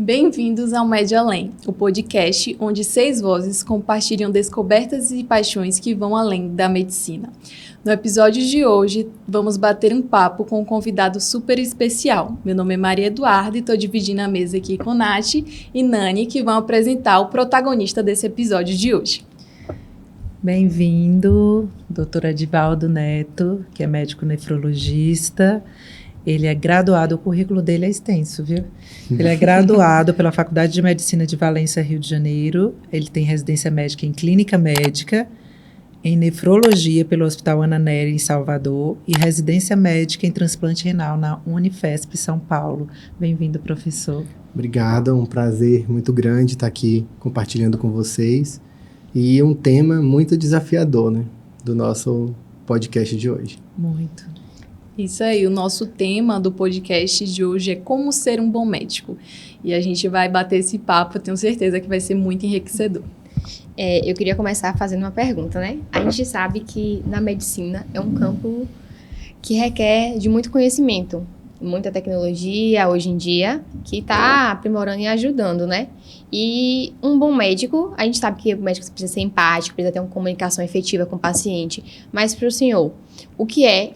Bem-vindos ao Médio Além, o podcast onde 6 vozes compartilham descobertas e paixões que vão além da medicina. No episódio de hoje, vamos bater um papo com um convidado super especial. Meu nome é Maria Eduarda e estou dividindo a mesa aqui com Nath e Nani, que vão apresentar o protagonista desse episódio de hoje. Bem-vindo, Dr. Adivaldo Neto, que é médico nefrologista. Ele é graduado, o currículo dele é extenso, viu? Ele é graduado pela Faculdade de Medicina de Valência, Rio de Janeiro. Ele tem residência médica em clínica médica, em nefrologia pelo Hospital Ana Nery, em Salvador, e residência médica em transplante renal na Unifesp, São Paulo. Bem-vindo, professor. Obrigado, é um prazer muito grande estar aqui compartilhando com vocês. E um tema muito desafiador, né, do nosso podcast de hoje. Muito. Isso aí, o nosso tema do podcast de hoje é como ser um bom médico. E a gente vai bater esse papo, eu tenho certeza que vai ser muito enriquecedor. Eu queria começar fazendo uma pergunta, né? A gente sabe que na medicina é um campo que requer de muito conhecimento, muita tecnologia hoje em dia, que está aprimorando e ajudando, né? E um bom médico, a gente sabe que o médico precisa ser empático, precisa ter uma comunicação efetiva com o paciente, mas para o senhor,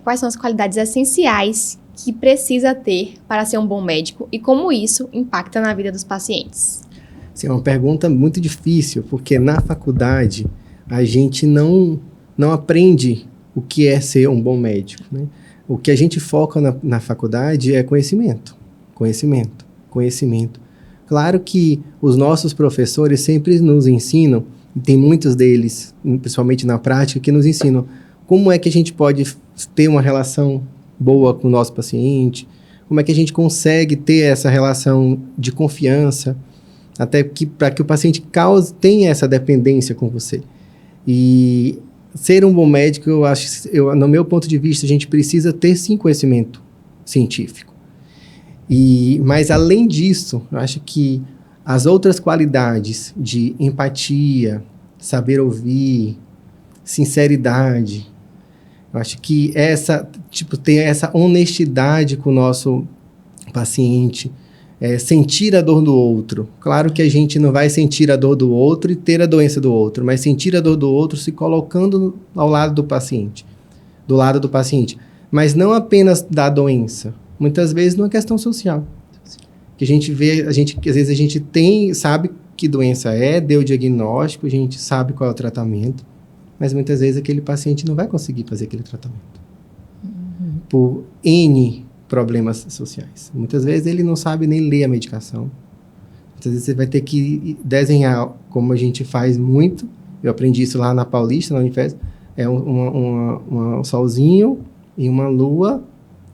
quais são as qualidades essenciais que precisa ter para ser um bom médico e como isso impacta na vida dos pacientes? Sim, é uma pergunta muito difícil, porque na faculdade a gente não aprende o que é ser um bom médico, né? O que a gente foca na faculdade é conhecimento. Claro que os nossos professores sempre nos ensinam, e tem muitos deles, principalmente na prática, que nos ensinam como é que a gente pode ter uma relação boa com o nosso paciente, como é que a gente consegue ter essa relação de confiança, até que para que o paciente tenha essa dependência com você. E ser um bom médico, no meu ponto de vista, a gente precisa ter sim conhecimento científico. Mas além disso, eu acho que as outras qualidades de empatia, saber ouvir, sinceridade, eu acho que ter essa honestidade com o nosso paciente, sentir a dor do outro. Claro que a gente não vai sentir a dor do outro e ter a doença do outro, mas sentir a dor do outro se colocando ao lado do paciente, mas não apenas da doença, muitas vezes numa questão social. Que a gente vê, que às vezes a gente sabe que doença deu o diagnóstico, a gente sabe qual é o tratamento, mas muitas vezes aquele paciente não vai conseguir fazer aquele tratamento. Por N problemas sociais. Muitas vezes ele não sabe nem ler a medicação. Muitas vezes você vai ter que desenhar, como a gente faz muito. Eu aprendi isso lá na Paulista, na Unifesp. Um solzinho e uma lua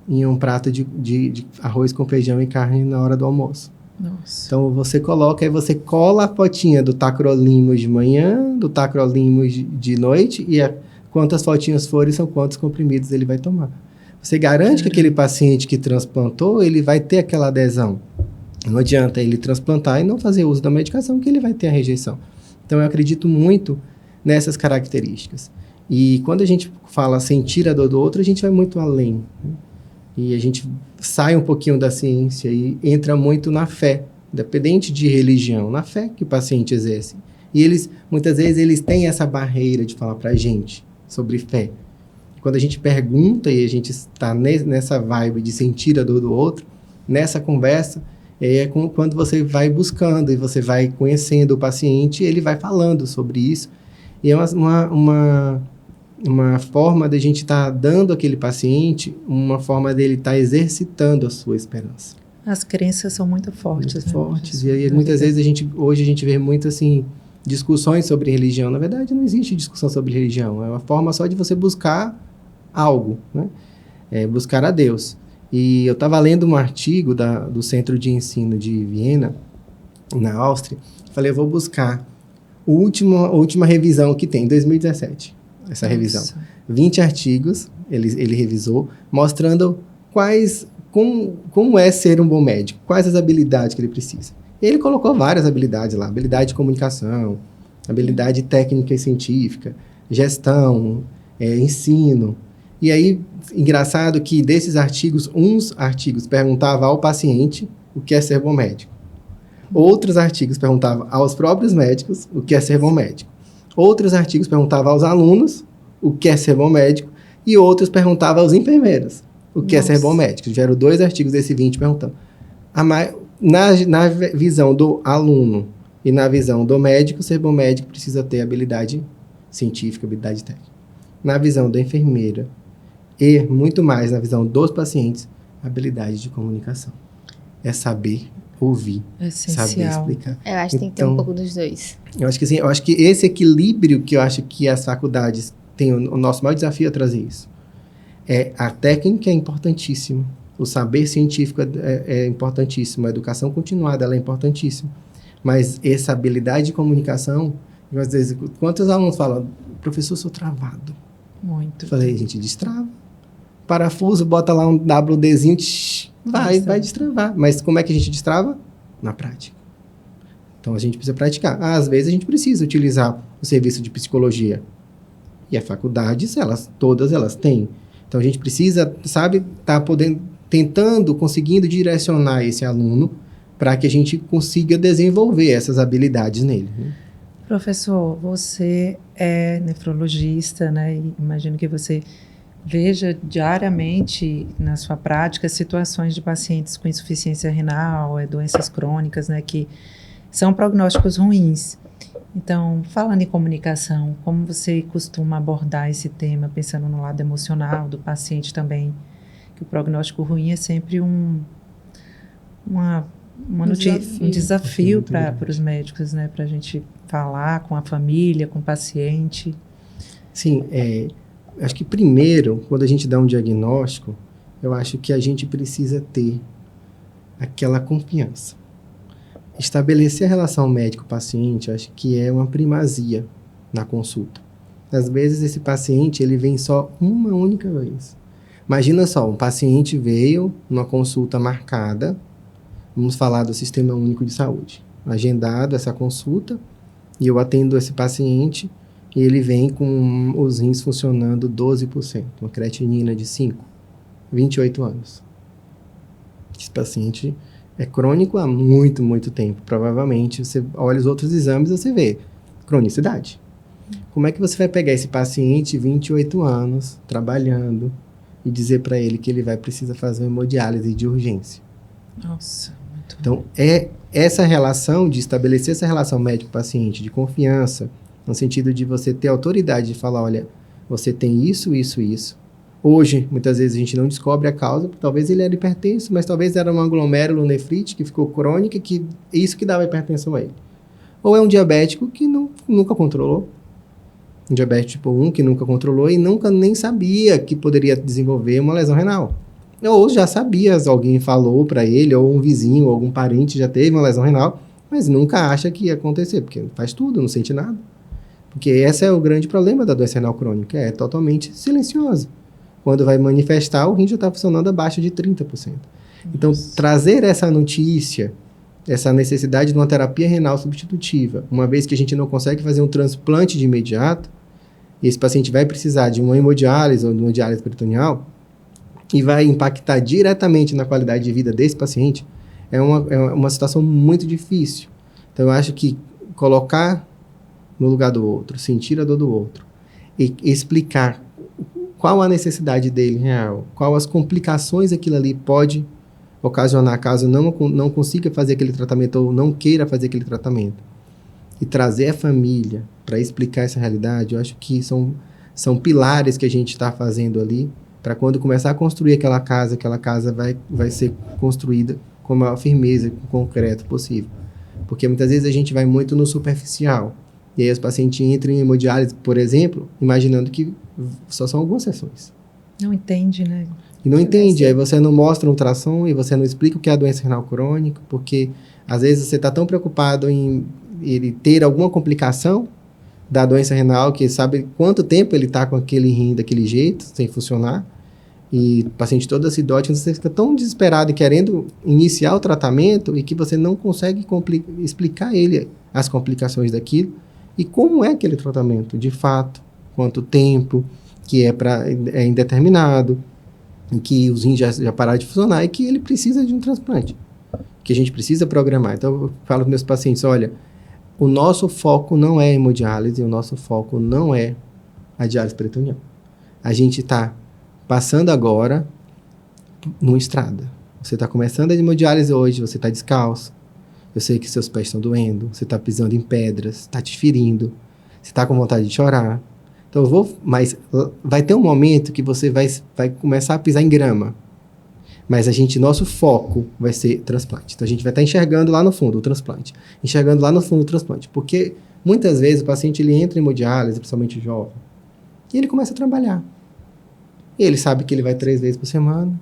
e um prato de arroz com feijão e carne na hora do almoço. Nossa. Então você coloca, aí você cola a fotinha do tacrolimus de manhã, do tacrolimus de noite, e quantas fotinhas forem são quantos comprimidos ele vai tomar. Você garante que aquele paciente que transplantou, ele vai ter aquela adesão. Não adianta ele transplantar e não fazer uso da medicação, que ele vai ter a rejeição. Então, eu acredito muito nessas características. E quando a gente fala sentir a dor do outro, a gente vai muito além, né? E a gente sai um pouquinho da ciência e entra muito na fé, independente de religião, na fé que o paciente exerce. E muitas vezes, eles têm essa barreira de falar pra gente sobre fé. Quando a gente pergunta e a gente está nessa vibe de sentir a dor do outro, nessa conversa, quando você vai buscando e você vai conhecendo o paciente, ele vai falando sobre isso. E é uma forma da gente estar dando àquele paciente, uma forma dele estar exercitando a sua esperança. As crenças são muito fortes. Muito fortes. E aí, muitas vezes, hoje a gente vê muito assim, discussões sobre religião. Na verdade, não existe discussão sobre religião. É uma forma só de você buscar algo, né? Buscar a Deus. E eu estava lendo um artigo do Centro de Ensino de Viena, na Áustria. Falei, eu vou buscar a última revisão que tem, em 2017. Essa revisão. 20 artigos, ele revisou, mostrando como é ser um bom médico, quais as habilidades que ele precisa. Ele colocou várias habilidades lá, habilidade de comunicação, habilidade técnica e científica, gestão, ensino. E aí, engraçado que desses artigos, uns artigos perguntavam ao paciente o que é ser bom médico. Outros artigos perguntavam aos próprios médicos o que é ser bom médico. Outros artigos perguntavam aos alunos o que é ser bom médico. E outros perguntavam aos enfermeiros o que é ser bom médico. Tiveram 2 artigos desse 20 perguntando. Na visão do aluno e na visão do médico, ser bom médico precisa ter habilidade científica, habilidade técnica. Na visão da enfermeira e muito mais na visão dos pacientes, habilidade de comunicação. É saber ouvir, saber explicar. Eu acho que tem que ter um pouco dos dois. Eu acho que sim, eu acho que esse equilíbrio que eu acho que as faculdades têm, o nosso maior desafio é trazer isso. A técnica é importantíssima, o saber científico é importantíssimo, a educação continuada ela é importantíssima, mas essa habilidade de comunicação, às vezes, quantos alunos falam, professor, eu sou travado. Muito. Eu falei, gente, destrava. Parafuso, bota lá um WDzinho, vai destravar. Mas como é que a gente destrava? Na prática. Então, a gente precisa praticar. Às vezes, a gente precisa utilizar o serviço de psicologia. E as faculdades, todas elas têm. Então, a gente precisa, conseguindo direcionar esse aluno para que a gente consiga desenvolver essas habilidades nele. Né? Professor, você é nefrologista, né? E imagino que você veja diariamente na sua prática situações de pacientes com insuficiência renal, doenças crônicas, né? Que são prognósticos ruins. Então, falando em comunicação, como você costuma abordar esse tema, pensando no lado emocional do paciente também, que o prognóstico ruim é sempre um desafio para os médicos, né? Para a gente falar com a família, com o paciente. Sim, acho que primeiro, quando a gente dá um diagnóstico, eu acho que a gente precisa ter aquela confiança. Estabelecer a relação médico-paciente, acho que é uma primazia na consulta. Às vezes esse paciente, ele vem só uma única vez. Imagina só, um paciente veio numa consulta marcada, vamos falar do Sistema Único de Saúde, agendado essa consulta, e eu atendo esse paciente, e ele vem com os rins funcionando 12%, uma creatinina de 5, 28 anos. Esse paciente é crônico há muito, muito tempo. Provavelmente, você olha os outros exames e você vê cronicidade. Como é que você vai pegar esse paciente, 28 anos, trabalhando, e dizer para ele que ele vai precisar fazer uma hemodiálise de urgência? Nossa, muito Então, bom. essa relação, de estabelecer essa relação médico-paciente, de confiança, no sentido de você ter autoridade de falar, olha, você tem isso, isso, isso. Hoje, muitas vezes, a gente não descobre a causa, porque talvez ele era hipertenso, mas talvez era uma glomerulonefrite que ficou crônica, que isso que dava hipertensão a ele. Ou é um diabético que nunca controlou, um diabetes tipo 1 que nunca controlou e nunca nem sabia que poderia desenvolver uma lesão renal. Ou já sabia, alguém falou para ele, ou um vizinho, ou algum parente já teve uma lesão renal, mas nunca acha que ia acontecer, porque faz tudo, não sente nada. Porque esse é o grande problema da doença renal crônica, é totalmente silenciosa. Quando vai manifestar, o rim já está funcionando abaixo de 30%. Então, trazer essa notícia, essa necessidade de uma terapia renal substitutiva, uma vez que a gente não consegue fazer um transplante de imediato, e esse paciente vai precisar de uma hemodiálise ou de uma diálise peritoneal, e vai impactar diretamente na qualidade de vida desse paciente, é uma situação muito difícil. Então, eu acho que colocar no lugar do outro, sentir a dor do outro, e explicar qual a necessidade dele real, qual as complicações aquilo ali pode ocasionar caso não consiga fazer aquele tratamento ou não queira fazer aquele tratamento. E trazer a família para explicar essa realidade, eu acho que são pilares que a gente está fazendo ali para quando começar a construir aquela casa vai ser construída com a maior firmeza, com o concreto possível. Porque muitas vezes a gente vai muito no superficial. E aí os pacientes entram em hemodiálise, por exemplo, imaginando que só são algumas sessões. Não entende, né? E não entende. Aí você não mostra um ultrassom e você não explica o que é a doença renal crônica, porque às vezes você está tão preocupado em ele ter alguma complicação da doença renal, que sabe quanto tempo ele está com aquele rim daquele jeito, sem funcionar, e o paciente todo acidótico, você fica tão desesperado e querendo iniciar o tratamento e que você não consegue explicar a ele as complicações daquilo e como é aquele tratamento, de fato, quanto tempo, que é indeterminado, em que os rins já pararam de funcionar e que ele precisa de um transplante. que a gente precisa programar. Então, eu falo para meus pacientes, olha, o nosso foco não é hemodiálise, o nosso foco não é a diálise peritoneal. A gente está passando agora numa estrada. Você está começando a hemodiálise hoje, você está descalço. Eu sei que seus pés estão doendo, você está pisando em pedras, está te ferindo, você está com vontade de chorar. Então mas vai ter um momento que você vai começar a pisar em grama. Mas nosso foco vai ser transplante. Então a gente vai estar enxergando lá no fundo o transplante. Enxergando lá no fundo o transplante. Porque muitas vezes o paciente ele entra em hemodiálise, principalmente o jovem, e ele começa a trabalhar. E ele sabe que ele vai 3 vezes por semana.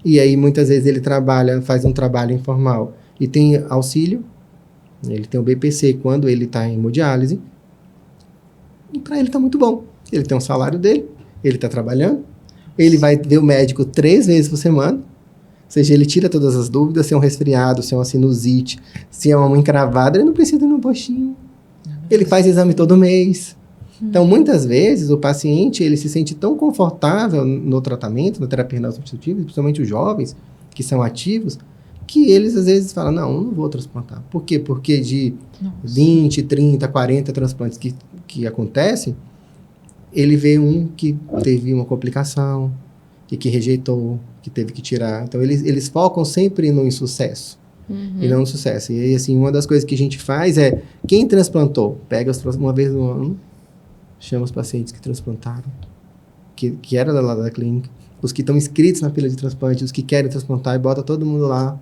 E aí muitas vezes ele faz um trabalho informal e tem auxílio. Ele tem o BPC quando ele está em hemodiálise. E para ele está muito bom. Ele tem um salário dele, ele está trabalhando, ele vai ver o médico 3 vezes por semana, ou seja, ele tira todas as dúvidas, se é um resfriado, se é uma sinusite, se é uma mão encravada, ele não precisa ir no postinho. Ele faz exame todo mês. Então, muitas vezes, o paciente ele se sente tão confortável no tratamento, na terapia renal substitutiva, principalmente os jovens, que são ativos, que eles às vezes falam, não vou transplantar. Por quê? Porque de 20, 30, 40 transplantes que acontecem, ele vê um que teve uma complicação, e que rejeitou, que teve que tirar. Então, eles focam sempre no insucesso, e não no sucesso. E aí, assim, uma das coisas que a gente faz é, quem transplantou, pega uma vez no ano, chama os pacientes que transplantaram, que era lá da clínica, os que estão inscritos na fila de transplante, os que querem transplantar, e bota todo mundo lá,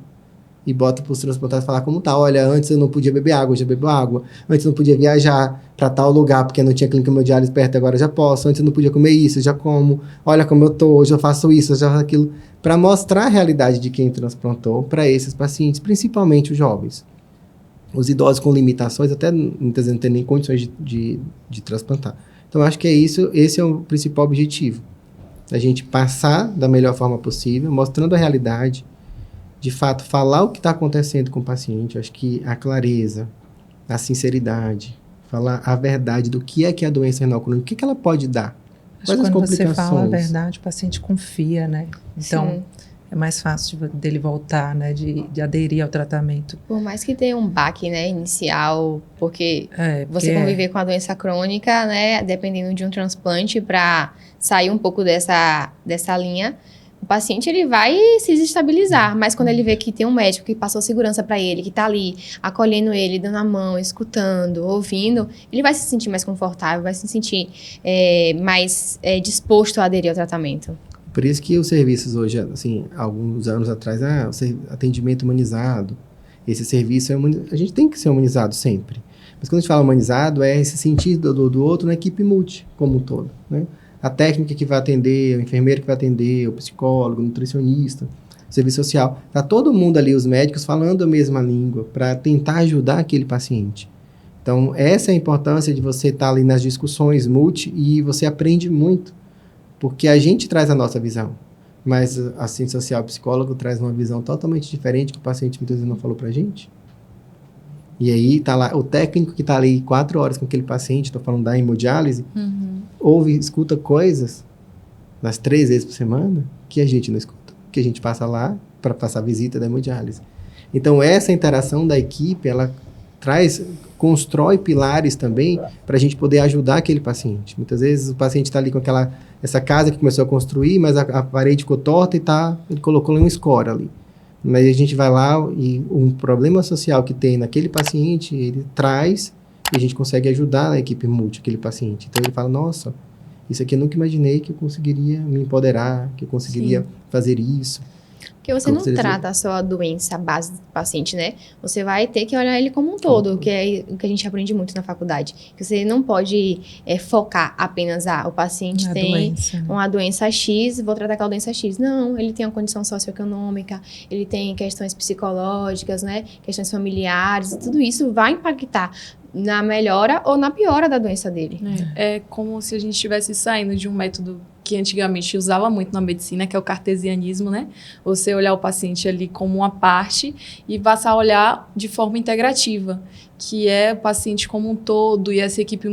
e bota para os transplantados falar como tá. Olha, antes eu não podia beber água, hoje eu bebo água. Antes eu não podia viajar para tal lugar, porque não tinha clínica hemodiálise perto, agora já posso. Antes eu não podia comer isso, já como. Olha como eu tô, hoje eu faço isso, eu já faço aquilo. Para mostrar a realidade de quem transplantou para esses pacientes, principalmente os jovens. Os idosos com limitações, até muitas vezes não têm nem condições de transplantar. Então, acho que esse é o principal objetivo. A gente passar da melhor forma possível, mostrando a realidade, de fato, falar o que está acontecendo com o paciente. Acho que a clareza, a sinceridade, falar a verdade do que é a doença renal crônica, o que ela pode dar. Acho que quando você fala a verdade, o paciente confia, né? Então, sim, é mais fácil dele voltar, né? De aderir ao tratamento. Por mais que tenha um baque, né, inicial, porque você conviver com a doença crônica, né, dependendo de um transplante, para sair um pouco dessa linha, o paciente ele vai se desestabilizar, mas quando ele vê que tem um médico que passou segurança para ele, que está ali acolhendo ele, dando a mão, escutando, ouvindo, ele vai se sentir mais confortável, vai se sentir mais disposto a aderir ao tratamento. Por isso que os serviços hoje, assim, alguns anos atrás, atendimento humanizado, esse serviço, a gente tem que ser humanizado sempre. Mas quando a gente fala humanizado, é esse sentido do outro na equipe multi, como um todo, né? A técnica que vai atender, o enfermeiro que vai atender, o psicólogo, o nutricionista, o serviço social. Está todo mundo ali, os médicos, falando a mesma língua para tentar ajudar aquele paciente. Então, essa é a importância de você estar ali nas discussões multi e você aprende muito, porque a gente traz a nossa visão, mas a ciência social, o psicólogo traz uma visão totalmente diferente que o paciente muitas vezes não falou para a gente. E aí está lá o técnico que está ali 4 horas com aquele paciente, estou falando da hemodiálise, escuta coisas nas 3 vezes por semana que a gente não escuta, que a gente passa lá para passar a visita da hemodiálise. Então, essa interação da equipe, ela constrói pilares também para a gente poder ajudar aquele paciente. Muitas vezes o paciente está ali com essa casa que começou a construir, mas a parede ficou torta e ele colocou um score ali. Mas a gente vai lá e um problema social que tem naquele paciente, ele traz e a gente consegue ajudar a equipe multi, aquele paciente. Então ele fala, nossa, isso aqui eu nunca imaginei que eu conseguiria me empoderar, que eu conseguiria fazer isso. Porque você não trata só a doença base do paciente, né? Você vai ter que olhar ele como um todo, que é o que a gente aprende muito na faculdade. Que você não pode focar apenas, o paciente tem uma doença X, vou tratar aquela doença X. Não, ele tem uma condição socioeconômica, ele tem questões psicológicas, né? Questões familiares, tudo isso vai impactar na melhora ou na piora da doença dele. É como se a gente estivesse saindo de um método que antigamente usava muito na medicina, que é o cartesianismo, né? Você olhar o paciente ali como uma parte e passar a olhar de forma integrativa, que é o paciente como um todo, e essa equipe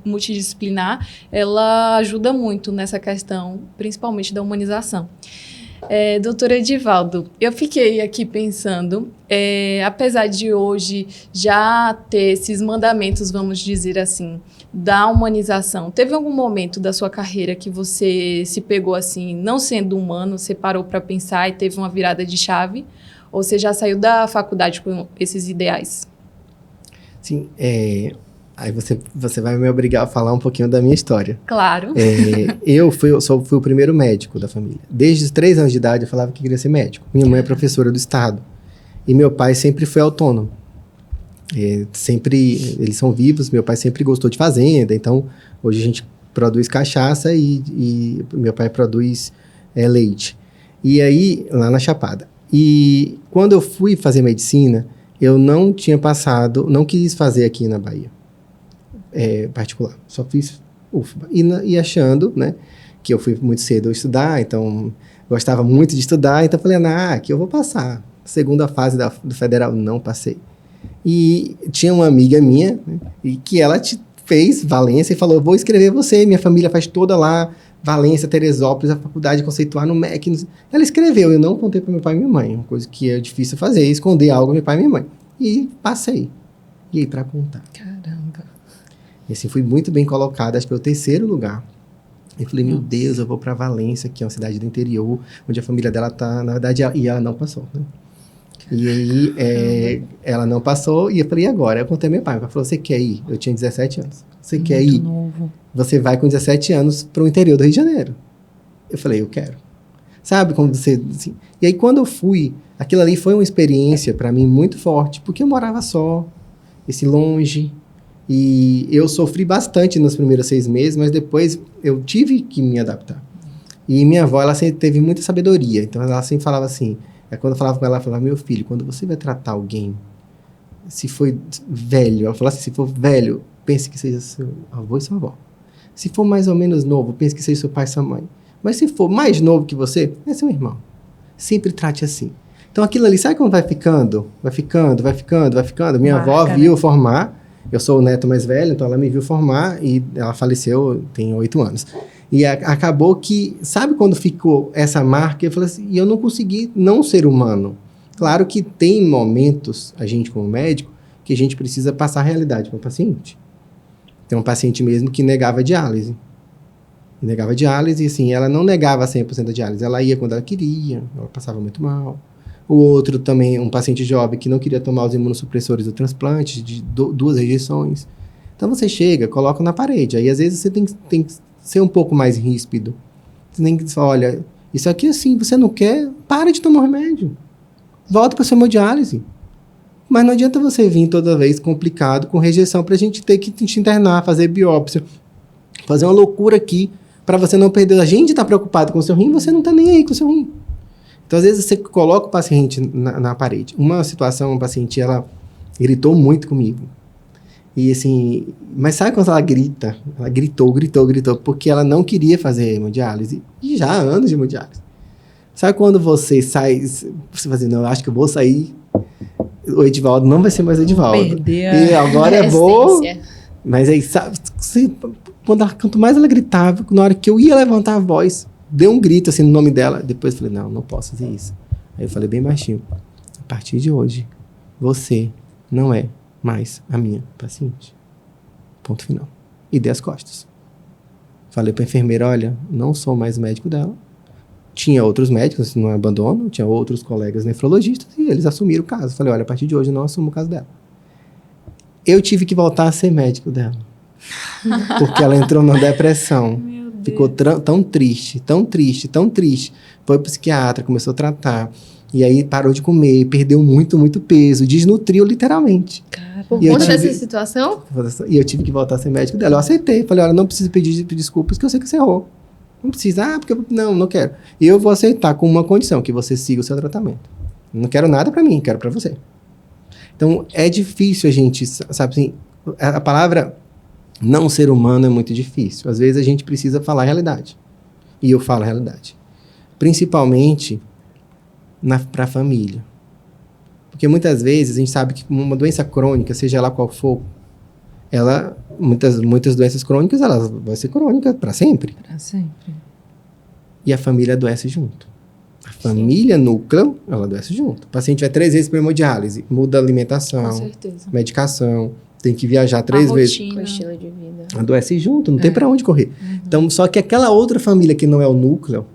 multidisciplinar, ela ajuda muito nessa questão, principalmente da humanização. Doutor Edivaldo, eu fiquei aqui pensando, apesar de hoje já ter esses mandamentos, vamos dizer assim, da humanização, teve algum momento da sua carreira que você se pegou assim, não sendo humano, você parou para pensar e teve uma virada de chave? Ou você já saiu da faculdade com esses ideais? Sim, aí você vai me obrigar a falar um pouquinho da minha história. Claro. Eu fui o primeiro médico da família. Desde os 3 anos de idade eu falava que queria ser médico. Minha mãe é professora do estado. E meu pai sempre foi autônomo. Eles são vivos, meu pai sempre gostou de fazenda, então hoje a gente produz cachaça e meu pai produz leite. E aí, lá na Chapada. E quando eu fui fazer medicina, eu não quis fazer aqui na Bahia, particular, só fiz UFBA. E achando, né, que eu fui muito cedo estudar, então gostava muito de estudar, então falei, aqui eu vou passar. Segunda fase do federal, não passei. E tinha uma amiga minha, né, e que ela fez Valência e falou, vou escrever você, minha família faz toda lá, Valência, Teresópolis, a faculdade conceituar no MEC. Ela escreveu, eu não contei para meu pai e minha mãe, uma coisa que é difícil fazer, esconder algo do meu pai e minha mãe. E passei. E aí para contar. Caramba. E assim, fui muito bem colocado, acho que foi o 3º lugar. Eu falei, meu Deus, eu vou para Valência, que é uma cidade do interior, onde a família dela tá, na verdade, e ela não passou, né? E aí, ela não passou, e eu falei, e agora? Eu contei ao meu pai, ele falou, você quer ir? Eu tinha 17 anos. Você quer ir? Novo. Você vai com 17 anos para o interior do Rio de Janeiro. Eu falei, eu quero. Sabe como você... Assim, e aí, quando eu fui, aquilo ali foi uma experiência para mim muito forte, porque eu morava só, longe, e eu sofri bastante nos primeiros 6 meses, mas depois eu tive que me adaptar. E minha avó, ela sempre teve muita sabedoria, então ela sempre falava assim, quando eu falava com ela, ela falava, meu filho, quando você vai tratar alguém, se for velho, ela falava assim, se for velho, pense que seja seu avô e sua avó. Se for mais ou menos novo, pense que seja seu pai e sua mãe. Mas se for mais novo que você, é seu irmão. Sempre trate assim. Então aquilo ali, sabe como vai ficando? Vai ficando. Minha avó viu formar, eu sou o neto mais velho, então ela me viu formar e ela faleceu, tem 8 anos. E acabou que, sabe quando ficou essa marca? Eu falei assim, e eu não consegui não ser humano. Claro que tem momentos, a gente como médico, que a gente precisa passar a realidade para o paciente. Tem um paciente mesmo que negava diálise. Negava diálise, e assim, ela não negava 100% da diálise. Ela ia quando ela queria, ela passava muito mal. O outro também, um paciente jovem que não queria tomar os imunossupressores do transplante, de 2 rejeições. Então você chega, coloca na parede. Aí às vezes você tem que ser um pouco mais ríspido. Você tem que dizer, olha, isso aqui assim, você não quer, para de tomar o remédio. Volta para a sua hemodiálise. Mas não adianta você vir toda vez complicado, com rejeição, para a gente ter que te internar, fazer biópsia, fazer uma loucura aqui, para você não perder. A gente está preocupado com o seu rim, você não está nem aí com o seu rim. Então, às vezes, você coloca o paciente na parede. Uma situação, uma paciente, ela gritou muito comigo. E assim, mas sabe quando ela grita? Ela gritou, porque ela não queria fazer hemodiálise. E já há anos de hemodiálise. Sabe quando você sai, você fala assim, não, eu acho que eu vou sair, o Edivaldo não vai ser mais Edivaldo. Perder e agora é vou... Mas aí, sabe, quanto mais ela gritava, na hora que eu ia levantar a voz, deu um grito assim no nome dela, depois eu falei, não posso fazer isso. Aí eu falei bem baixinho, a partir de hoje, você não é mais a minha paciente. Ponto final. E dei as costas. Falei pra enfermeira, olha, não sou mais médico dela. Tinha outros médicos, não abandono, tinha outros colegas nefrologistas e eles assumiram o caso. Falei, olha, a partir de hoje eu não assumo o caso dela. Eu tive que voltar a ser médico dela. Porque ela entrou numa depressão. Ficou tão triste. Foi pro psiquiatra, começou a tratar. E aí parou de comer, perdeu muito, muito peso, desnutriu literalmente. Por conta dessa situação? E eu tive que voltar a ser médico dela. Eu aceitei. Falei, olha, não precisa pedir desculpas, que eu sei que você errou. Não precisa, porque não quero. E eu vou aceitar com uma condição, que você siga o seu tratamento. Não quero nada pra mim, quero pra você. Então, é difícil a gente, sabe assim, a palavra não ser humano é muito difícil. Às vezes a gente precisa falar a realidade. E eu falo a realidade. Principalmente para a família. Porque muitas vezes a gente sabe que uma doença crônica, seja ela qual for, muitas doenças crônicas, elas vão ser crônicas para sempre. Para sempre. E a família adoece junto. A família núcleo, ela adoece junto. O paciente vai 3 vezes para hemodiálise, muda a Com alimentação, certeza. medicação, tem que viajar 3 vezes. Rotina. Com o estilo de vida. Adoece junto, não tem para onde correr. Então, só que aquela outra família que não é o núcleo,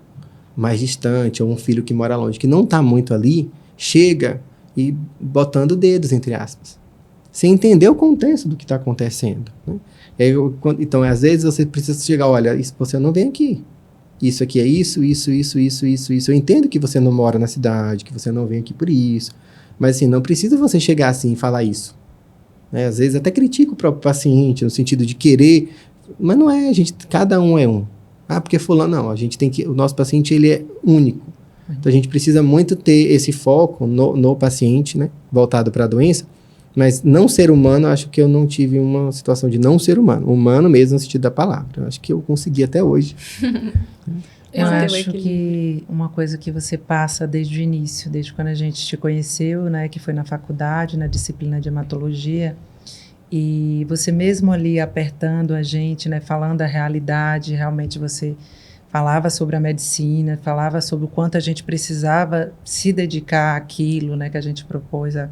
mais distante, ou um filho que mora longe, que não está muito ali, chega e botando dedos, entre aspas. Sem entender o contexto do que está acontecendo. Né? Então, às vezes, você precisa chegar, olha, isso, você não vem aqui. Isso aqui é isso. Eu entendo que você não mora na cidade, que você não vem aqui por isso. Mas, assim, não precisa você chegar assim e falar isso. Né? Às vezes, até critica o próprio paciente, no sentido de querer. Mas não é, cada um é um. Ah, porque fulano, não. O nosso paciente, ele é único. Então, a gente precisa muito ter esse foco no paciente, né? Voltado para a doença. Mas não ser humano, acho que eu não tive uma situação de não ser humano. Humano mesmo no sentido da palavra. Eu acho que eu consegui até hoje. Eu Manter o acho equilíbrio. que uma coisa que você passa desde o início, desde quando a gente te conheceu, né, que foi na faculdade, na disciplina de hematologia, e você mesmo ali apertando a gente, né, falando a realidade, realmente você falava sobre a medicina, falava sobre o quanto a gente precisava se dedicar àquilo, né, que a gente propôs a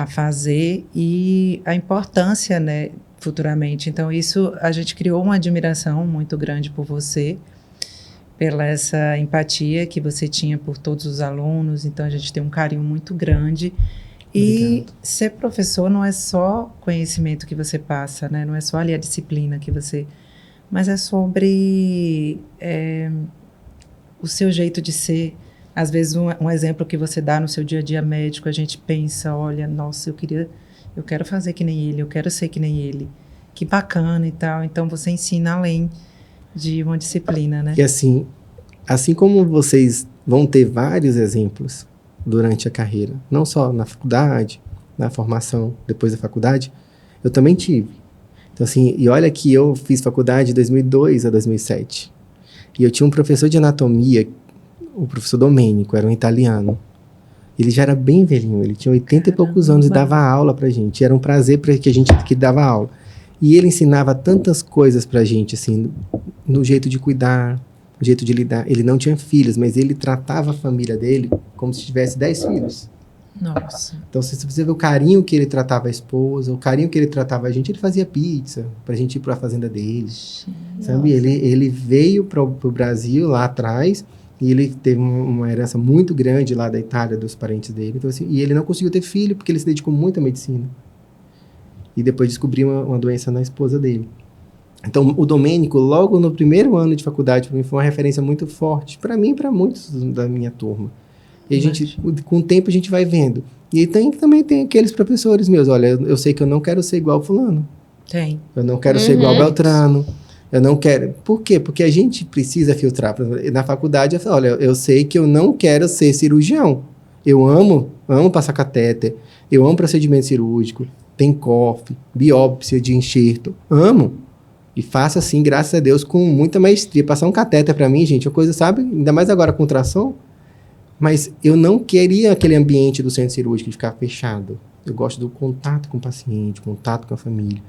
fazer, e a importância, né, futuramente. Então, isso, a gente criou uma admiração muito grande por você, pela essa empatia que você tinha por todos os alunos. Então, a gente tem um carinho muito grande. E Obrigado. ser professor não é só conhecimento que você passa, né? Não é só ali a disciplina que você... Mas é sobre o seu jeito de ser. Às vezes, um exemplo que você dá no seu dia a dia médico, a gente pensa, olha, nossa, eu quero fazer que nem ele, eu quero ser que nem ele. Que bacana e tal. Então, você ensina além de uma disciplina, né? E assim como vocês vão ter vários exemplos durante a carreira, não só na faculdade, na formação depois da faculdade, eu também tive. Então, assim, e olha que eu fiz faculdade de 2002 a 2007. E eu tinha um professor de anatomia, o professor Domênico, era um italiano. Ele já era bem velhinho, ele tinha 80 e poucos anos e dava aula pra gente. Era um prazer para que dava aula. E ele ensinava tantas coisas pra gente, assim, no jeito de cuidar, no jeito de lidar. Ele não tinha filhos, mas ele tratava a família dele como se tivesse 10 filhos. Nossa. Então, se você vê o carinho que ele tratava a esposa, o carinho que ele tratava a gente, ele fazia pizza pra gente ir pra fazenda dele. Sabe? Ele veio pro Brasil lá atrás e ele teve uma herança muito grande lá da Itália, dos parentes dele. Então, assim, e ele não conseguiu ter filho porque ele se dedicou muito à medicina. E depois descobriu uma doença na esposa dele. Então, o Domênico, logo no primeiro ano de faculdade, para mim, foi uma referência muito forte. Para mim e para muitos da minha turma. E a gente, com o tempo, a gente vai vendo. E também tem aqueles professores meus. Olha, eu sei que eu não quero ser igual ao fulano. Tem. Eu não quero ser igual ao Beltrano. Eu não quero... Por quê? Porque a gente precisa filtrar. Na faculdade, eu falo, olha, eu sei que eu não quero ser cirurgião. Eu amo passar catéter. Eu amo procedimento cirúrgico. Tem COF, biópsia de enxerto. Amo. E faço assim, graças a Deus, com muita maestria. Passar um catéter para mim, gente, é uma coisa, sabe? Ainda mais agora com ultrassom. Mas eu não queria aquele ambiente do centro cirúrgico de ficar fechado. Eu gosto do contato com o paciente, contato com a família.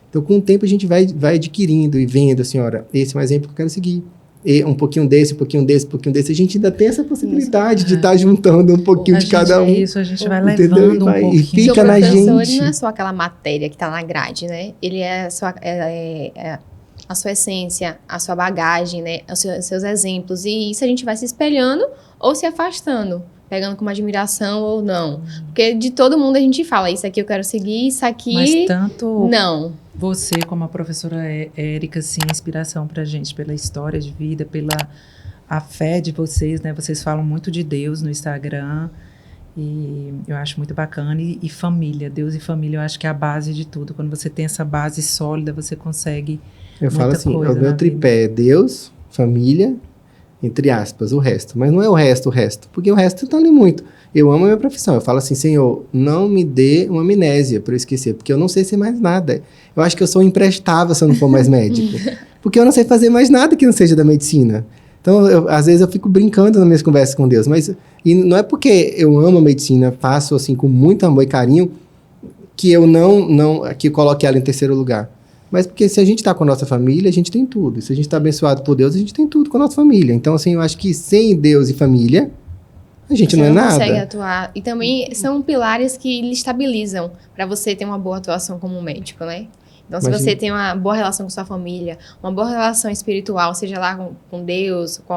Então, com o tempo, a gente vai adquirindo e vendo, assim, olha, esse é um exemplo que eu quero seguir. E um pouquinho desse, um pouquinho desse, um pouquinho desse. A gente ainda tem essa possibilidade de estar juntando um pouquinho de cada um. Isso, a gente vai Entendeu? levando um pouquinho. E fica na Porque o professor, gente. ele não é só aquela matéria que está na grade, né? Ele é a sua essência, a sua bagagem, né? Os seus exemplos. E isso a gente vai se espelhando ou se afastando, pegando com uma admiração ou não. Porque de todo mundo a gente fala, isso aqui eu quero seguir, isso aqui... Mas tanto não. você como a professora Érica, assim, inspiração pra gente, pela história de vida, pela a fé de vocês, né? Vocês falam muito de Deus no Instagram e eu acho muito bacana. E família, Deus e família, eu acho que é a base de tudo. Quando você tem essa base sólida, você consegue Eu falo muita assim, coisa o meu na tripé é Deus, família, entre aspas, o resto. Mas não é o resto, porque o resto tá ali muito. Eu amo a minha profissão. Eu falo assim, Senhor, não me dê uma amnésia para eu esquecer, porque eu não sei ser mais nada. Eu acho que eu sou imprestável se eu não for mais médico. Porque eu não sei fazer mais nada que não seja da medicina. Então, às vezes eu fico brincando nas minhas conversas com Deus. E não é porque eu amo a medicina, faço assim com muito amor e carinho, que eu que eu coloque ela em terceiro lugar. Mas porque se a gente está com a nossa família, a gente tem tudo. Se a gente está abençoado por Deus, a gente tem tudo com a nossa família. Então, assim, eu acho que sem Deus e família, a gente Você não é não consegue nada. atuar. E também são pilares que lhe estabilizam para você ter uma boa atuação como médico, né? Então, se Imagina. você tem uma boa relação com sua família, uma boa relação espiritual, seja lá com Deus, com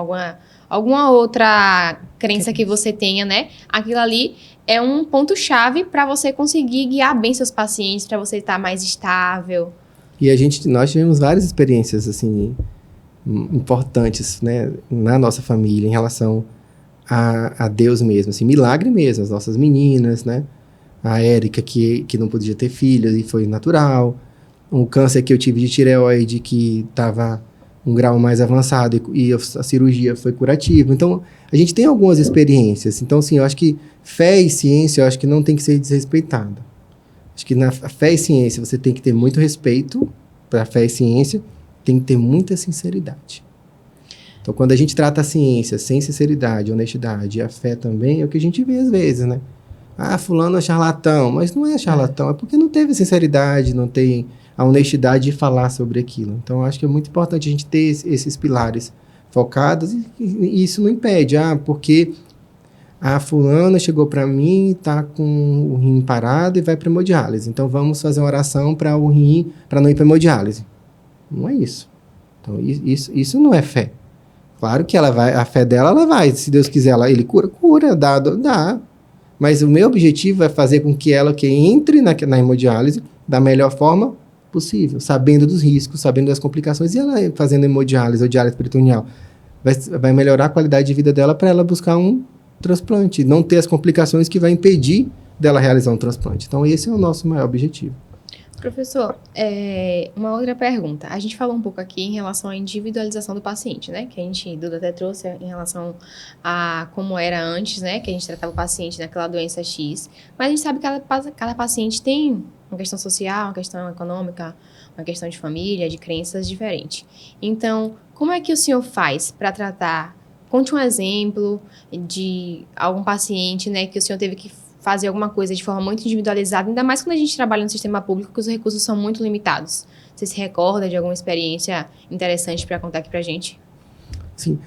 alguma outra crença que você tenha, né? Aquilo ali é um ponto-chave para você conseguir guiar bem seus pacientes, para você estar mais estável. E nós tivemos várias experiências, assim, importantes, né, na nossa família, em relação a Deus mesmo, assim, milagre mesmo, as nossas meninas, né, a Érica, que não podia ter filhos e foi natural, um câncer que eu tive de tireoide, que estava um grau mais avançado e a cirurgia foi curativa. Então, a gente tem algumas experiências. Então, assim, eu acho que fé e ciência, eu acho que não tem que ser desrespeitada. Acho que na fé e ciência você tem que ter muito respeito para fé e ciência, tem que ter muita sinceridade. Então, quando a gente trata a ciência sem sinceridade, honestidade e a fé também, é o que a gente vê às vezes, né? Ah, fulano é charlatão, mas não é charlatão, é porque não teve sinceridade, não tem a honestidade de falar sobre aquilo. Então, eu acho que é muito importante a gente ter esses pilares focados e isso não impede, porque a fulana chegou para mim, tá com o rim parado e vai para hemodiálise. Então, vamos fazer uma oração para o rim, para não ir para hemodiálise. Não é isso. Então, isso não é fé. Claro que ela vai, a fé dela, ela vai. Se Deus quiser, ele cura, dá. Mas o meu objetivo é fazer com que ela entre na hemodiálise da melhor forma possível, sabendo dos riscos, sabendo das complicações. E ela fazendo hemodiálise ou diálise peritoneal vai melhorar a qualidade de vida dela para ela buscar um transplante, não ter as complicações que vai impedir dela realizar um transplante. Então, esse é o nosso maior objetivo. Professor, uma outra pergunta. A gente falou um pouco aqui em relação à individualização do paciente, né? Que Duda até trouxe em relação a como era antes, né? Que a gente tratava o paciente naquela doença X. Mas a gente sabe que cada paciente tem uma questão social, uma questão econômica, uma questão de família, de crenças diferentes. Então, como é que o senhor faz para tratar? Conte um exemplo de algum paciente, né? Que o senhor teve que fazer alguma coisa de forma muito individualizada, ainda mais quando a gente trabalha no sistema público, que os recursos são muito limitados. Você se recorda de alguma experiência interessante para contar aqui para a gente? Sim.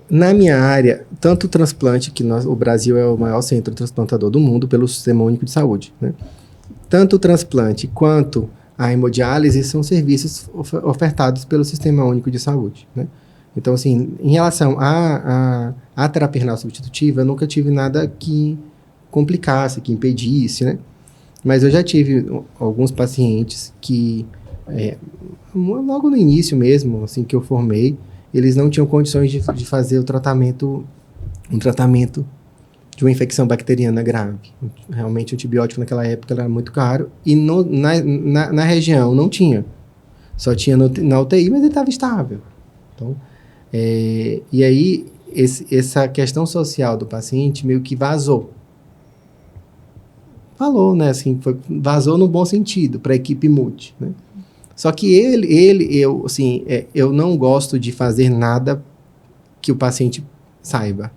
Na minha área, tanto o transplante, que o Brasil é o maior centro transplantador do mundo pelo Sistema Único de Saúde, né? Tanto o transplante quanto a hemodiálise são serviços ofertados pelo Sistema Único de Saúde, né? Então, assim, em relação à terapia renal substitutiva, eu nunca tive nada que complicasse, que impedisse, né? Mas eu já tive alguns pacientes que, logo no início mesmo, assim que eu formei, eles não tinham condições de fazer um tratamento de uma infecção bacteriana grave. Realmente o antibiótico naquela época era muito caro e na região não tinha. Só tinha na UTI, mas ele estava estável. Então, e aí essa questão social do paciente meio que vazou. Falou, né, assim, vazou no bom sentido para a equipe multi, né? Só que eu não gosto de fazer nada que o paciente saiba,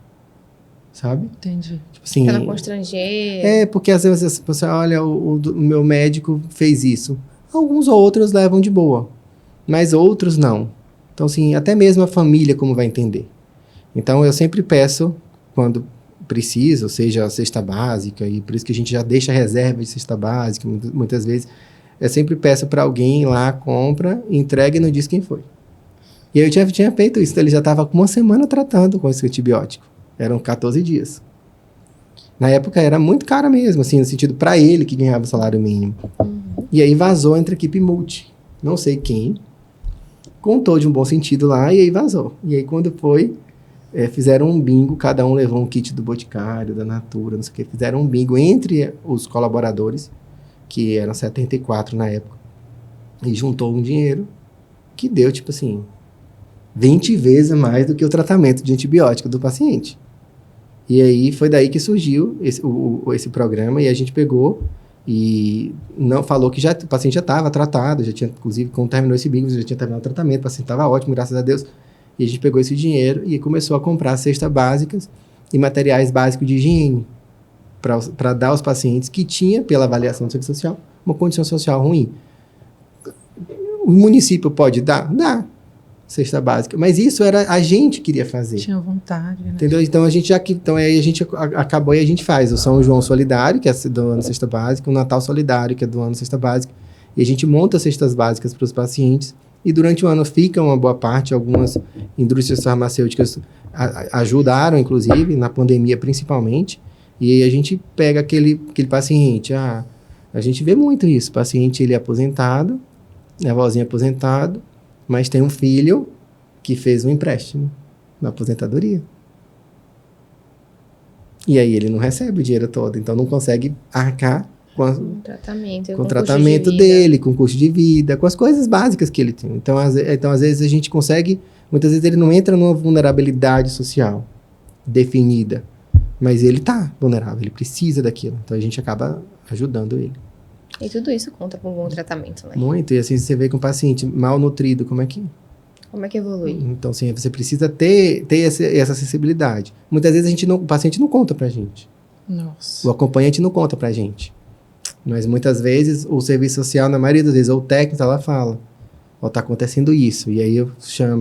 sabe? Entendi. Tipo assim, Para não constranger. porque às vezes você olha, o meu médico fez isso. Alguns outros levam de boa, mas outros não. Então, assim, até mesmo a família como vai entender. Então, eu sempre peço, quando precisa, ou seja, a cesta básica, e por isso que a gente já deixa a reserva de cesta básica, muitas vezes, eu sempre peço para alguém ir lá, compra, entrega e não diz quem foi. E eu tinha feito isso, então ele já estava com uma semana tratando com esse antibiótico. Eram 14 dias. Na época era muito caro mesmo, assim, no sentido para ele que ganhava o salário mínimo. E aí vazou entre a equipe multi. Não sei quem. Contou de um bom sentido lá e aí vazou. E aí quando foi, fizeram um bingo, cada um levou um kit do Boticário, da Natura, não sei o que. Fizeram um bingo entre os colaboradores, que eram 74 na época. E juntou um dinheiro que deu, tipo assim, 20 vezes mais do que o tratamento de antibiótico do paciente. E aí foi daí que surgiu esse programa e a gente pegou e não falou que o paciente já estava tratado, já tinha, inclusive, quando terminou esse bingo, já tinha terminado o tratamento, o paciente estava ótimo, graças a Deus. E a gente pegou esse dinheiro e começou a comprar cestas básicas e materiais básicos de higiene para dar aos pacientes que tinha, pela avaliação do serviço social, uma condição social ruim. O município pode dar? Dá. Cesta básica. Mas isso era a gente que queria fazer. Tinha vontade, né? Entendeu? Então, aí a gente acabou e a gente faz o São João Solidário, que é do ano Cesta Básica, o Natal Solidário, que é do ano Cesta Básica, e a gente monta cestas básicas para os pacientes, e durante o ano fica uma boa parte, algumas indústrias farmacêuticas ajudaram, inclusive, na pandemia principalmente, e aí a gente pega aquele paciente, a gente vê muito isso, o paciente ele é aposentado, avózinho aposentado, mas tem um filho que fez um empréstimo na aposentadoria. E aí ele não recebe o dinheiro todo, então não consegue arcar com o tratamento dele, com o custo de vida, com as coisas básicas que ele tem. Então, às vezes, a gente consegue... Muitas vezes ele não entra numa vulnerabilidade social definida, mas ele está vulnerável, ele precisa daquilo. Então, a gente acaba ajudando ele. E tudo isso conta com um bom tratamento, né? Muito. E assim, você vê que um paciente mal nutrido, como é que evolui? Então, sim, você precisa ter essa acessibilidade. Muitas vezes o paciente não conta pra gente. Nossa. O acompanhante não conta pra gente. Mas muitas vezes o serviço social, na maioria das vezes, ou o técnico, ela fala, tá acontecendo isso. E aí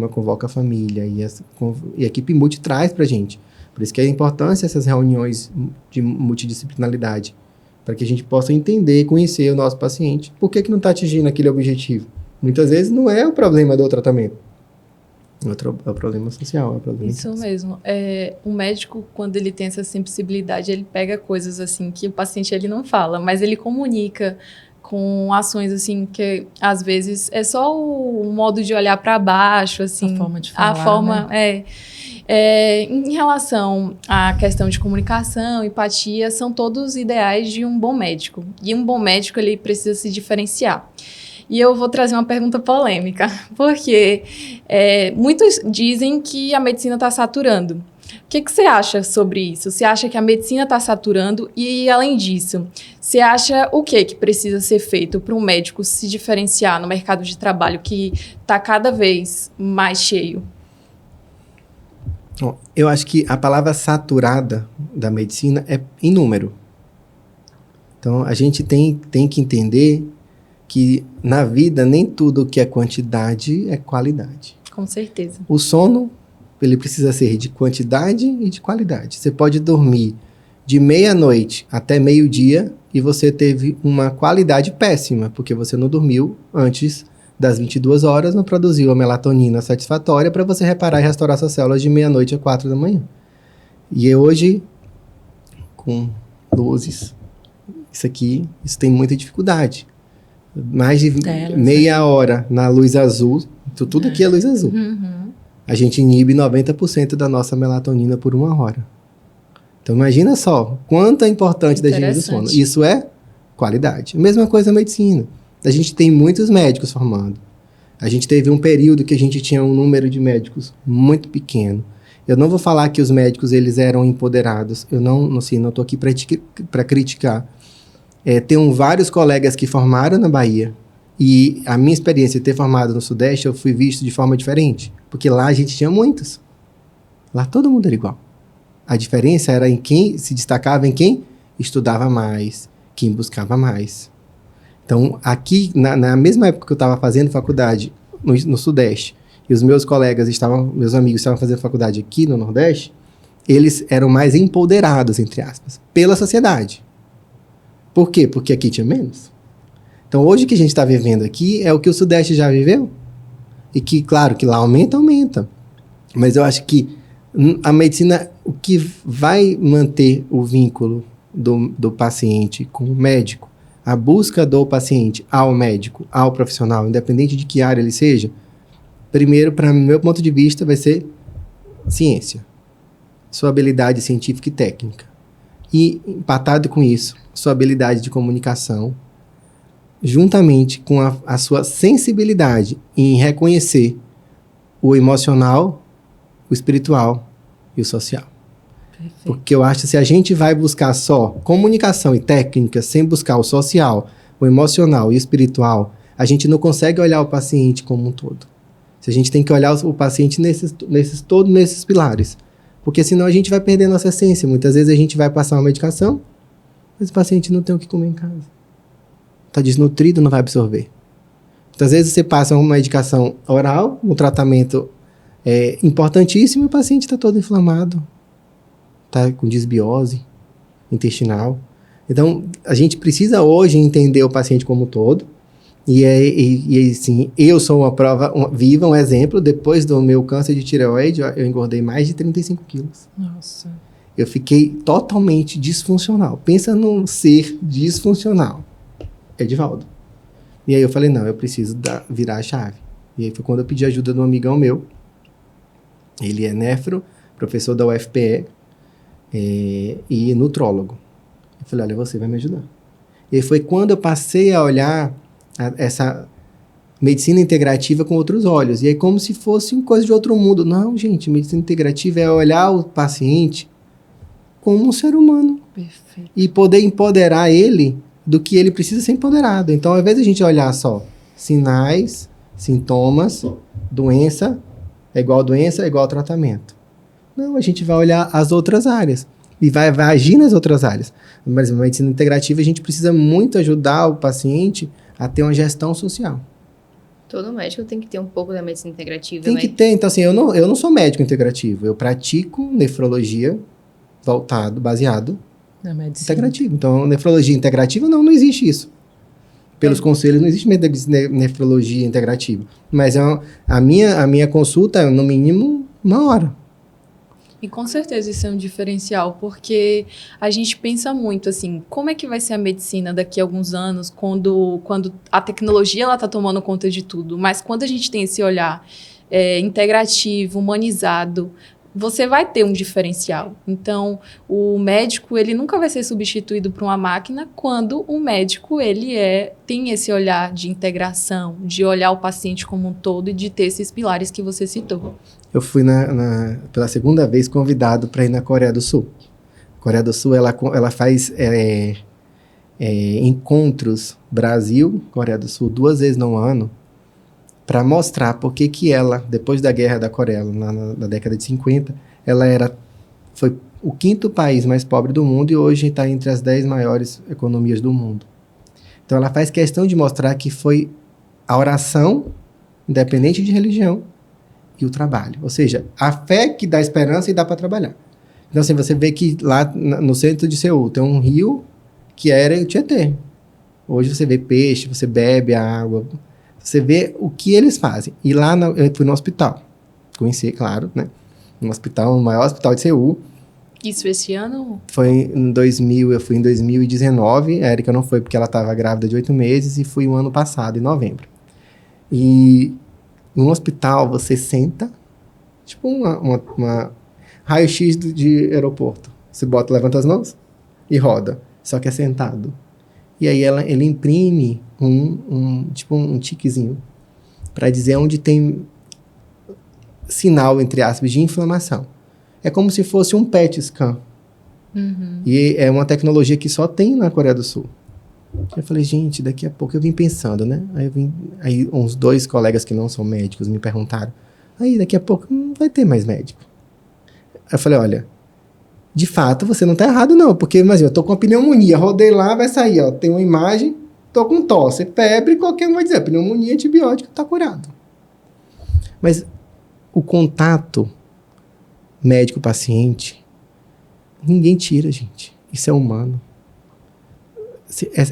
convoca a família e a equipe multi traz pra gente. Por isso que é a importância dessas reuniões de multidisciplinaridade, para que a gente possa entender, conhecer o nosso paciente. Por que não está atingindo aquele objetivo? Muitas vezes não é o problema do tratamento. É o problema social. É o problema Isso mesmo. O médico, quando ele tem essa sensibilidade, ele pega coisas assim que o paciente ele não fala, mas ele comunica com ações assim que às vezes é só o modo de olhar para baixo, assim. A forma de falar, né? Em relação à questão de comunicação, empatia, são todos ideais de um bom médico. E um bom médico, ele precisa se diferenciar. E eu vou trazer uma pergunta polêmica, porque muitos dizem que a medicina está saturando. O que você acha sobre isso? Você acha que a medicina está saturando? E, além disso, você acha o que precisa ser feito para um médico se diferenciar no mercado de trabalho que está cada vez mais cheio? Bom, eu acho que a palavra saturada da medicina é em número. Então, a gente tem que entender que na vida nem tudo que é quantidade é qualidade. Com certeza. O sono, ele precisa ser de quantidade e de qualidade. Você pode dormir de meia-noite até meio-dia e você teve uma qualidade péssima, porque você não dormiu antes das 22 horas, não produziu a melatonina satisfatória para você reparar e restaurar suas células de meia-noite a 4 da manhã. E hoje, com luzes, isso tem muita dificuldade. Mais de meia hora na luz azul, tudo aqui é luz azul. Uhum. A gente inibe 90% da nossa melatonina por 1 hora. Então, imagina só, quanto é importante da higiene do sono. Isso é qualidade. Mesma coisa a medicina. A gente tem muitos médicos formando. A gente teve um período que a gente tinha um número de médicos muito pequeno. Eu não vou falar que os médicos eles eram empoderados. Eu não estou aqui para criticar. Tenho vários colegas que formaram na Bahia. E a minha experiência de ter formado no Sudeste, eu fui visto de forma diferente. Porque lá a gente tinha muitos. Lá todo mundo era igual. A diferença era em quem se destacava, em quem estudava mais, quem buscava mais. Então, aqui, na mesma época que eu estava fazendo faculdade no Sudeste, e os meus meus amigos estavam fazendo faculdade aqui no Nordeste, eles eram mais empoderados, entre aspas, pela sociedade. Por quê? Porque aqui tinha menos. Então, hoje o que a gente está vivendo aqui é o que o Sudeste já viveu. E que, claro, que lá aumenta. Mas eu acho que a medicina, o que vai manter o vínculo do paciente com o médico, a busca do paciente ao médico, ao profissional, independente de que área ele seja, primeiro, para meu ponto de vista, vai ser ciência. Sua habilidade científica e técnica. E, empatado com isso, sua habilidade de comunicação, juntamente com a sua sensibilidade em reconhecer o emocional, o espiritual e o social. Perfeito. Porque eu acho que se a gente vai buscar só comunicação e técnica, sem buscar o social, o emocional e o espiritual, a gente não consegue olhar o paciente como um todo. A gente tem que olhar o paciente todos nesses pilares. Porque senão a gente vai perder a nossa essência. Muitas vezes a gente vai passar uma medicação, mas o paciente não tem o que comer em casa. Está desnutrido, não vai absorver. Muitas vezes você passa uma medicação oral, um tratamento importantíssimo, e o paciente está todo inflamado, está com desbiose intestinal. Então, a gente precisa hoje entender o paciente como um todo. E assim, eu sou uma prova viva, um exemplo. Depois do meu câncer de tireoide, eu engordei mais de 35 quilos. Nossa. Eu fiquei totalmente disfuncional. Pensa num ser disfuncional. Edivaldo. E aí eu falei, não, eu preciso virar a chave. E aí foi quando eu pedi ajuda de um amigão meu. Ele é nefro, professor da UFPE e nutrólogo. Eu falei, olha, você vai me ajudar. E aí foi quando eu passei a olhar essa medicina integrativa com outros olhos. E aí como se fosse coisa de outro mundo. Não, gente, medicina integrativa é olhar o paciente como um ser humano. Perfeito. E poder empoderar ele do que ele precisa ser empoderado. Então, ao invés de a gente olhar só sinais, sintomas, doença é igual tratamento. Não, a gente vai olhar as outras áreas. E vai agir nas outras áreas. Mas na medicina integrativa, a gente precisa muito ajudar o paciente a ter uma gestão social. Todo médico tem que ter um pouco da medicina integrativa, Tem né? que ter. Então, assim, eu não sou médico integrativo. Eu pratico nefrologia baseado Na medicina. integrativo. Então, nefrologia integrativa, não existe isso. Pelos conselhos, não existe nefrologia integrativa. Mas a minha consulta é, no mínimo, 1 hora. E com certeza isso é um diferencial, porque a gente pensa muito assim, como é que vai ser a medicina daqui a alguns anos, quando a tecnologia ela está tomando conta de tudo, mas quando a gente tem esse olhar integrativo, humanizado, você vai ter um diferencial. Então, o médico, ele nunca vai ser substituído por uma máquina quando o médico, ele tem esse olhar de integração, de olhar o paciente como um todo e de ter esses pilares que você citou. Eu fui pela segunda vez convidado para ir na Coreia do Sul. A Coreia do Sul, ela faz encontros Brasil-Coreia do Sul 2 vezes no ano, para mostrar por que ela, depois da Guerra da Coreia, na década de 50, ela foi o 5º país mais pobre do mundo e hoje está entre as 10 maiores economias do mundo. Então, ela faz questão de mostrar que foi a oração, independente de religião, e o trabalho. Ou seja, a fé que dá esperança e dá para trabalhar. Então, assim, você vê que lá no centro de Seul tem um rio que era o Tietê. Hoje você vê peixe, você bebe a água, você vê o que eles fazem. E lá eu fui no hospital. Conheci, claro, né? No hospital, no maior hospital de Seul. Isso esse ano? Foi em 2000, eu fui em 2019. A Erika não foi porque ela estava grávida de 8 meses e fui o ano passado, em novembro. E em um hospital, você senta, tipo uma raio-x de aeroporto. Você levanta as mãos e roda, só que é sentado. E aí ele imprime tipo um tiquezinho para dizer onde tem sinal, entre aspas, de inflamação. É como se fosse um PET scan. Uhum. E é uma tecnologia que só tem na Coreia do Sul. Eu falei, gente, daqui a pouco eu vim pensando, né? Aí uns 2 colegas que não são médicos me perguntaram, aí daqui a pouco não vai ter mais médico. Eu falei, olha, de fato você não tá errado não, porque imagina, eu tô com uma pneumonia, rodei lá, vai sair, ó, tem uma imagem, tô com tosse, febre, qualquer um vai dizer, pneumonia, antibiótico, tá curado. Mas o contato médico-paciente, ninguém tira, gente. Isso é humano.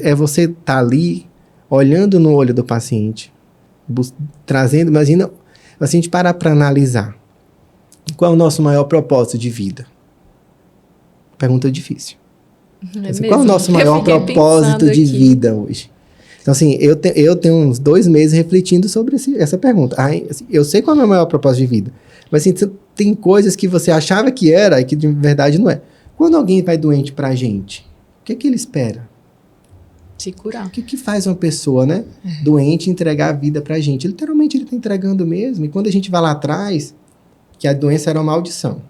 É você estar ali, olhando no olho do paciente, trazendo, imagina, o paciente parar para analisar. Qual é o nosso maior propósito de vida? Pergunta difícil. Qual é o nosso maior propósito de vida hoje? Então, assim, eu tenho uns 2 meses refletindo sobre essa pergunta. Assim, eu sei qual é o meu maior propósito de vida, mas assim, tem coisas que você achava que era e que de verdade não é. Quando alguém vai doente pra gente, o que ele espera? Se curar. O que faz uma pessoa, né, doente entregar a vida pra gente? Literalmente ele está entregando mesmo. E quando a gente vai lá atrás, que a doença era uma maldição.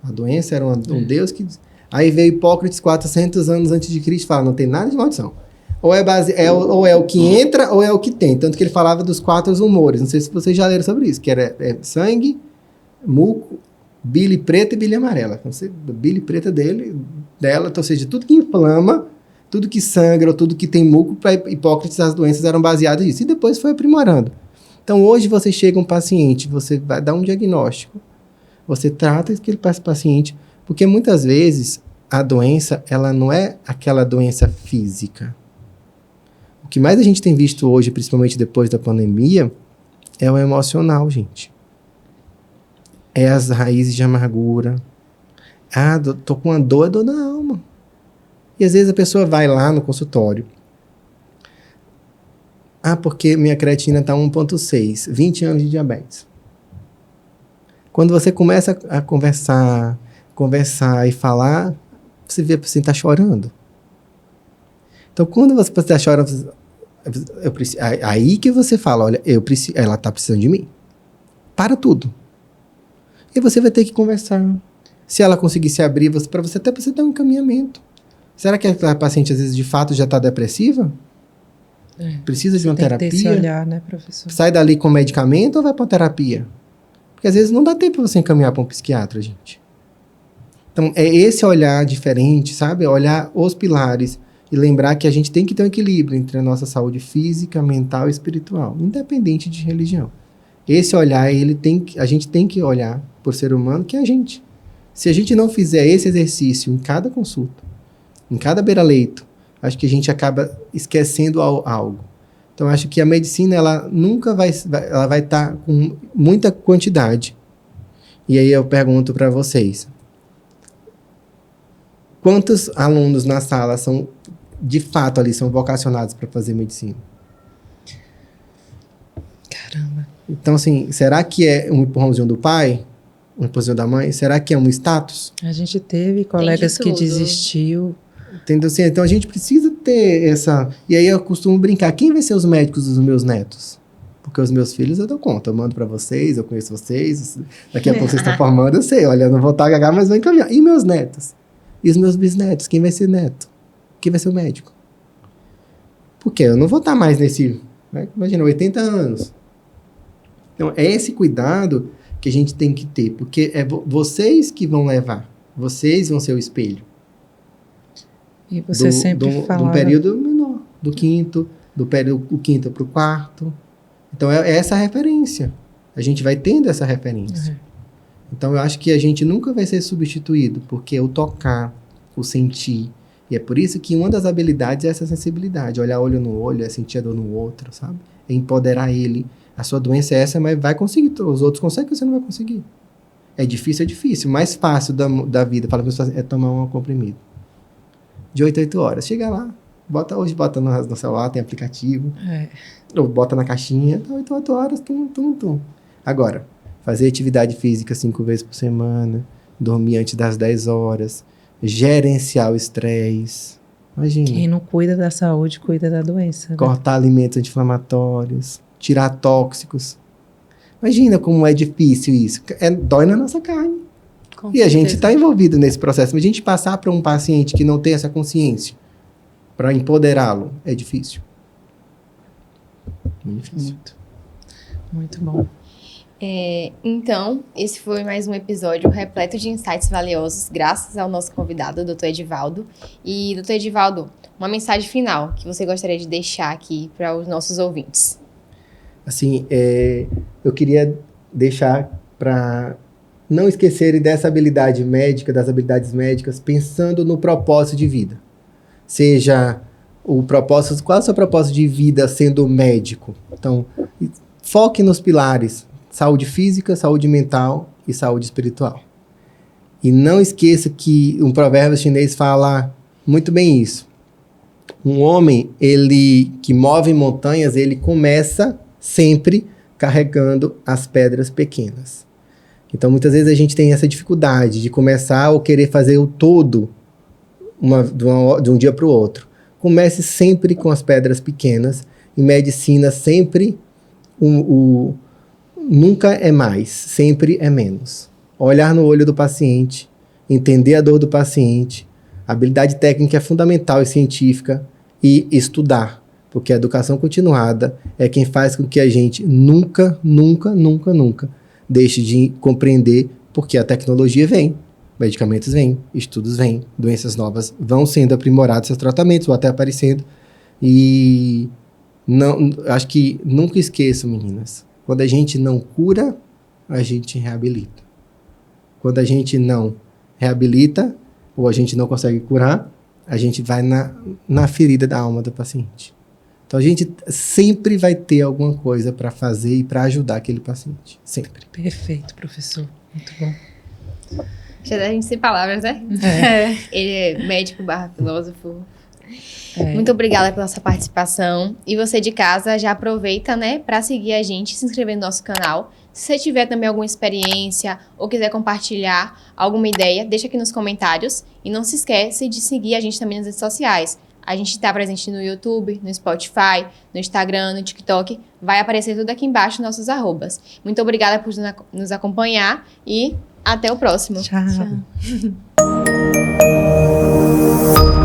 A doença era um Deus que... Aí veio Hipócrates 400 anos antes de Cristo e fala, não tem nada de maldição. Ou é o que entra ou é o que tem. Tanto que ele falava dos 4 humores. Não sei se vocês já leram sobre isso. Que era sangue, muco, bile preta e bile amarela. Então, bile preta dela, ou seja, tudo que inflama Tudo que sangra, ou tudo que tem muco, para Hipócrates as doenças eram baseadas nisso. E depois foi aprimorando. Então, hoje você chega um paciente, você vai dar um diagnóstico, você trata aquele paciente, porque muitas vezes a doença, ela não é aquela doença física. O que mais a gente tem visto hoje, principalmente depois da pandemia, é o emocional, gente. É as raízes de amargura. Ah, tô com uma dor, é dor na alma. E às vezes a pessoa vai lá no consultório. Ah, porque minha creatina está 1,6, 20 anos de diabetes. Quando você começa a conversar e falar, você vê a pessoa está chorando. Então, quando você está chorando, aí que você fala, olha, ela está precisando de mim. Para tudo. E você vai ter que conversar. Se ela conseguir se abrir, para você até precisa dar um encaminhamento. Será que a paciente, às vezes, de fato, já está depressiva? Precisa de uma terapia? Tem que ter esse olhar, né, professor? Sai dali com medicamento ou vai para terapia? Porque às vezes não dá tempo para você encaminhar para um psiquiatra, gente. Então, é esse olhar diferente, sabe? Olhar os pilares e lembrar que a gente tem que ter um equilíbrio entre a nossa saúde física, mental e espiritual, independente de religião. Esse olhar, a gente tem que olhar por ser humano, que é a gente. Se a gente não fizer esse exercício em cada consulta, em cada beira-leito, acho que a gente acaba esquecendo algo. Então, acho que a medicina, ela nunca vai estar com muita quantidade. E aí eu pergunto para vocês, quantos alunos na sala são, de fato, ali, são vocacionados para fazer medicina? Caramba. Então, assim, será que é um empurrãozinho do pai? Um empurrãozinho da mãe? Será que é um status? A gente teve colegas que desistiu. Entendeu? Assim, então, a gente precisa ter essa... E aí eu costumo brincar, quem vai ser os médicos dos meus netos? Porque os meus filhos eu dou conta, eu mando para vocês, eu conheço vocês, daqui a pouco vocês estão formando, eu sei, olha, eu não vou estar gaga, mas vou encaminhar. E meus netos? E os meus bisnetos? Quem vai ser neto? Quem vai ser o médico? Porque eu não vou estar mais nesse... Né? Imagina, 80 anos. Então, é esse cuidado que a gente tem que ter, porque é vocês que vão levar, vocês vão ser o espelho. E você sempre fala... Do período menor, do quinto para o quarto. Então, é essa a referência. A gente vai tendo essa referência. Uhum. Então, eu acho que a gente nunca vai ser substituído, porque o tocar, o sentir. E é por isso que uma das habilidades é essa sensibilidade. Olhar olho no olho, é sentir a dor no outro, sabe? É empoderar ele. A sua doença é essa, mas vai conseguir. Os outros conseguem, você não vai conseguir. É difícil. O mais fácil da vida, fala para as pessoas, é tomar um comprimido. De 8 a 8 horas. Chega lá, bota no celular, tem aplicativo. Ou bota na caixinha, 8 horas, tum. Agora, fazer atividade física 5 vezes por semana, dormir antes das 10 horas, gerenciar o estresse. Imagina. Quem não cuida da saúde, cuida da doença. Né? Cortar alimentos anti-inflamatórios, tirar tóxicos. Imagina como é difícil isso. Dói na nossa carne. E a gente está envolvido nesse processo. Mas a gente passar para um paciente que não tem essa consciência, para empoderá-lo, é difícil. Muito difícil. Muito bom. Então, esse foi mais um episódio repleto de insights valiosos, graças ao nosso convidado, o Dr. Edivaldo. E, Dr. Edivaldo, uma mensagem final que você gostaria de deixar aqui para os nossos ouvintes. Assim, eu queria deixar para não esquecerem dessa habilidade médica, das habilidades médicas, pensando no propósito de vida. Seja o propósito, qual é o seu propósito de vida sendo médico? Então, foque nos pilares: saúde física, saúde mental e saúde espiritual. E não esqueça que um provérbio chinês fala muito bem isso. Um homem, que move montanhas, ele começa sempre carregando as pedras pequenas. Então, muitas vezes a gente tem essa dificuldade de começar ou querer fazer o todo de um dia para o outro. Comece sempre com as pedras pequenas. Em medicina, sempre nunca é mais, sempre é menos. Olhar no olho do paciente, entender a dor do paciente. A habilidade técnica é fundamental e científica, e estudar, porque a educação continuada é quem faz com que a gente nunca deixe de compreender, porque a tecnologia vem, medicamentos vêm, estudos vêm, doenças novas vão sendo aprimorados seus tratamentos, ou até aparecendo. E não, acho que nunca esqueçam, meninas, quando a gente não cura, a gente reabilita. Quando a gente não reabilita, ou a gente não consegue curar, a gente vai na ferida da alma do paciente. Então, a gente sempre vai ter alguma coisa para fazer e para ajudar aquele paciente. Sempre. Perfeito, professor. Muito bom. Já a gente sem palavras, né? É. Ele é médico / filósofo. É. Muito obrigada pela sua participação. E você de casa já aproveita, né, para seguir a gente, se inscrever no nosso canal. Se você tiver também alguma experiência ou quiser compartilhar alguma ideia, deixa aqui nos comentários. E não se esquece de seguir a gente também nas redes sociais. A gente está presente no YouTube, no Spotify, no Instagram, no TikTok. Vai aparecer tudo aqui embaixo nos nossos arrobas. Muito obrigada por nos acompanhar e até o próximo. Tchau. Tchau.